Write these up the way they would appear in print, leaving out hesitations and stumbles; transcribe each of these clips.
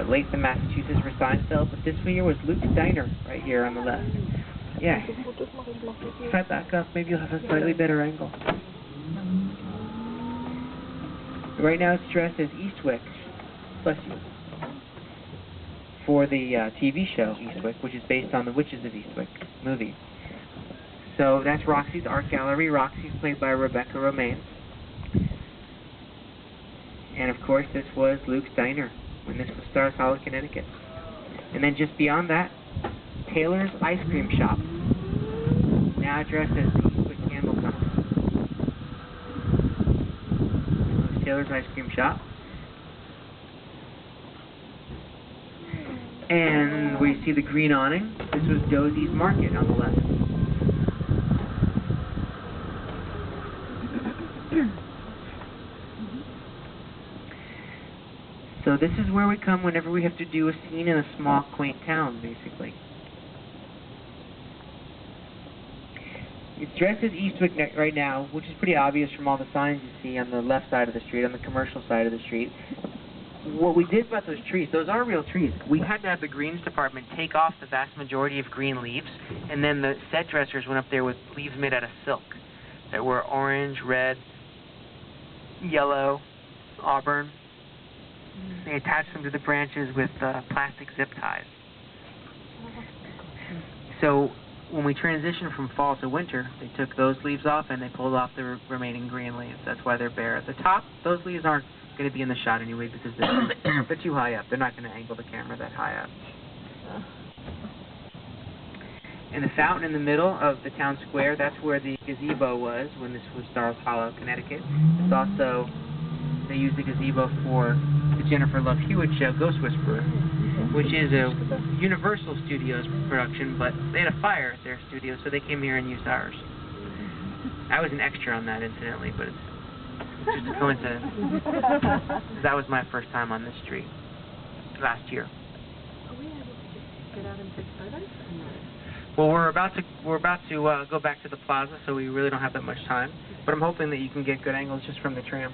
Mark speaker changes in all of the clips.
Speaker 1: Latham, Massachusetts for Seinfeld, but this one here was Luke's Diner, right here on the left. Yeah. If I back up, maybe you'll have a slightly better angle. Right now it's dressed as Eastwick, bless you, for the TV show Eastwick, which is based on the Witches of Eastwick movie. So that's Roxy's art gallery. Roxy's played by Rebecca Romaine. And of course this was Luke's Diner when this was Stars Hollow, Connecticut. And then just beyond that, Taylor's Ice Cream Shop, now addressed as the Eastwick Candle Company. Taylor's Ice Cream Shop. And we see the green awning. This was Dozie's Market on the left. So this is where we come whenever we have to do a scene in a small, quaint town, basically. It's dressed as Eastwick right now, which is pretty obvious from all the signs you see on the left side of the street, on the commercial side of the street. What we did about those trees, those are real trees. We had to have the greens department take off the vast majority of green leaves, and then the set dressers went up there with leaves made out of silk that were orange, red, yellow, auburn. They attached them to the branches with plastic zip ties. So when we transitioned from fall to winter, they took those leaves off and they pulled off the remaining green leaves. That's why they're bare. At the top, those leaves aren't going to be in the shot anyway because they're too high up. They're not going to angle the camera that high up. And the fountain in the middle of the town square, that's where the gazebo was when this was Stars Hollow, Connecticut. It's also, they used the gazebo for the Jennifer Love Hewitt show, Ghost Whisperer, which is a Universal Studios production, but they had a fire at their studio, so they came here and used ours. I was an extra on that, incidentally, but it's just a coincidence. That was my first time on this street last year.
Speaker 2: Are we able to get out and take photos?
Speaker 1: Well, we're about to go back to the plaza, so we really don't have that much time. But I'm hoping that you can get good angles just from the tram.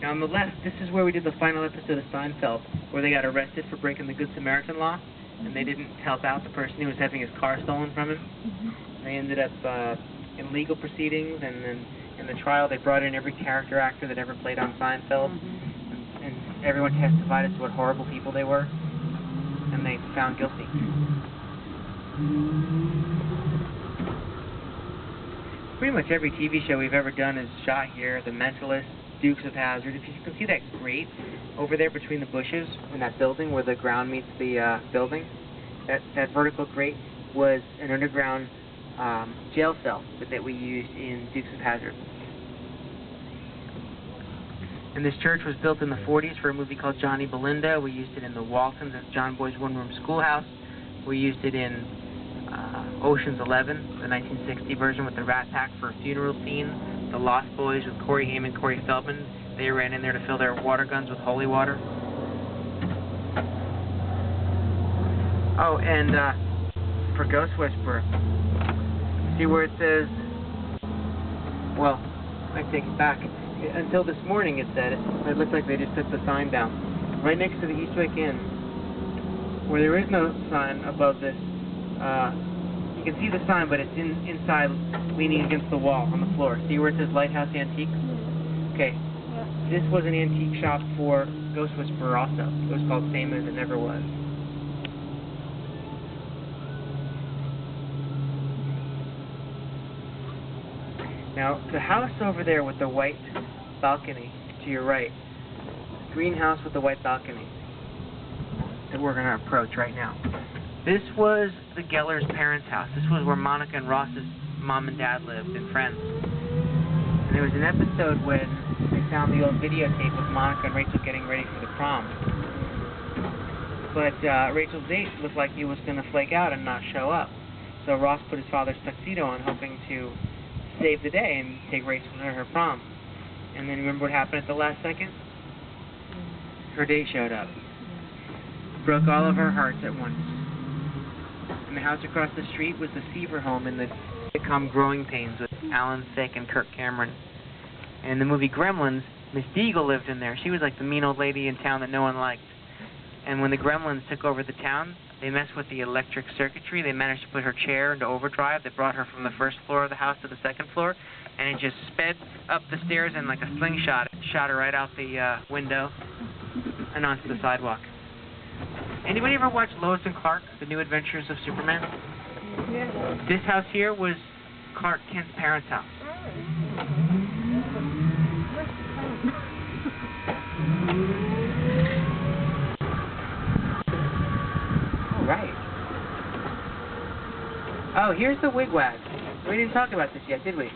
Speaker 1: Now on the left, this is where we did the final episode of Seinfeld, where they got arrested for breaking the Good Samaritan law, and they didn't help out the person who was having his car stolen from him. They ended up in legal proceedings, and then in the trial they brought in every character actor that ever played on Seinfeld, and everyone testified as to what horrible people they were, and they found guilty. Pretty much every TV show we've ever done is shot here. The Mentalist, Dukes of Hazzard. If you can see that grate over there between the bushes in that building where the ground meets the building, that vertical grate was an underground jail cell that we used in Dukes of Hazzard. And this church was built in the 40s for a movie called Johnny Belinda. We used it in the Waltons as John Boy's one-room schoolhouse. We used it in Ocean's 11, the 1960 version with the Rat Pack for a funeral scene. The Lost Boys with Corey Haim and Corey Feldman. They ran in there to fill their water guns with holy water. Oh, and for Ghost Whisperer, see where it says, well, I take it back. Until this morning it said, it looked like they just took the sign down. Right next to the Eastwick Inn, where there is no sign above this, you can see the sign, but it's inside, leaning against the wall on the floor. See where it says Lighthouse Antiques? Okay. Yeah. This was an antique shop for Ghost Whisperer also. It was called Same As It Never Was. Now, the house over there with the white balcony to your right, greenhouse with the white balcony that we're going to approach right now. This was the Geller's parents' house. This was where Monica and Ross's mom and dad lived and friends. And there was an episode when they found the old videotape of Monica and Rachel getting ready for the prom. But Rachel's date looked like he was going to flake out and not show up. So Ross put his father's tuxedo on, hoping to save the day and take Rachel to her prom. And then remember what happened at the last second? Her date showed up. Broke all of our hearts at once. And the house across the street was the Seaver home in the sitcom Growing Pains with Alan Thicke and Kirk Cameron. And in the movie Gremlins, Miss Deagle lived in there. She was like the mean old lady in town that no one liked. And when the Gremlins took over the town, they messed with the electric circuitry. They managed to put her chair into overdrive. They brought her from the first floor of the house to the second floor, and it just sped up the stairs and like a slingshot. It shot her right out the window and onto the sidewalk. Anybody ever watch Lois and Clark, The New Adventures of Superman?
Speaker 2: Yeah.
Speaker 1: This house here was Clark Kent's parents' house. All right. Oh, here's the wigwag. We didn't talk about this yet, did we?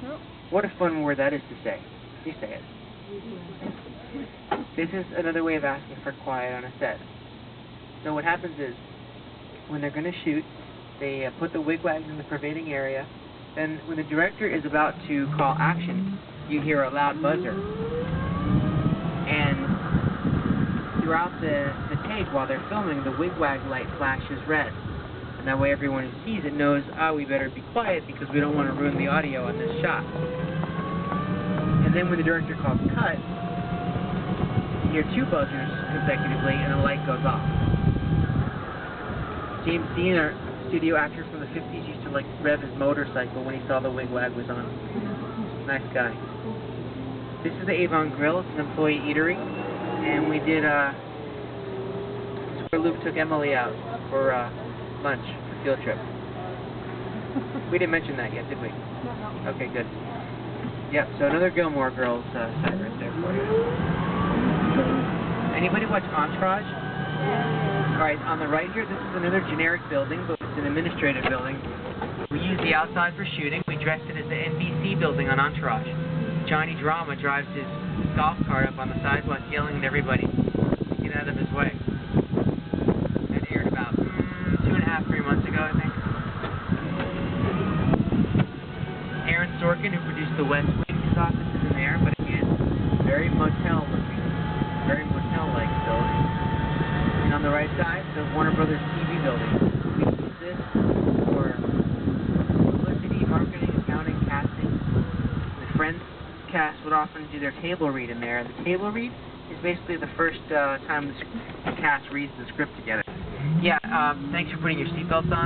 Speaker 2: No.
Speaker 1: What a fun word that is to say. You say it. This is another way of asking for quiet on a set. So what happens is, when they're going to shoot, they put the wigwags in the pervading area. Then when the director is about to call action, you hear a loud buzzer. And throughout the take, while they're filming, the wigwag light flashes red. And that way everyone who sees it knows, we better be quiet because we don't want to ruin the audio on this shot. And then when the director calls cut, you hear 2 buzzers consecutively and the light goes off. James Dean, our studio actor from the 50s, used to like rev his motorcycle when he saw the wigwag was on. Nice guy. This is the Avon Grill. It's an employee eatery, and we did this is where Luke took Emily out for lunch, for field trip. We didn't mention that yet, did we?
Speaker 2: No.
Speaker 1: Okay, good. Yep. So another Gilmore Girls site right there for you. Anybody watch Entourage? Alright, on the right here, this is another generic building, but it's an administrative building. We use the outside for shooting. We dressed it as the NBC building on Entourage. Johnny Drama drives his golf cart up on the sidewalk yelling at everybody to get out of his way. That aired about 2.5, 3 months ago, I think. Aaron Sorkin, who produced The West Wing, his office is in there, but again, very motel looking. Very motel-like building. And on the right side, the Warner Brothers TV building. We use this for publicity, marketing, accounting, casting. The Friends cast would often do their table read in there. And the table read is basically the first time the cast reads the script together. Yeah, thanks for putting your seatbelts on.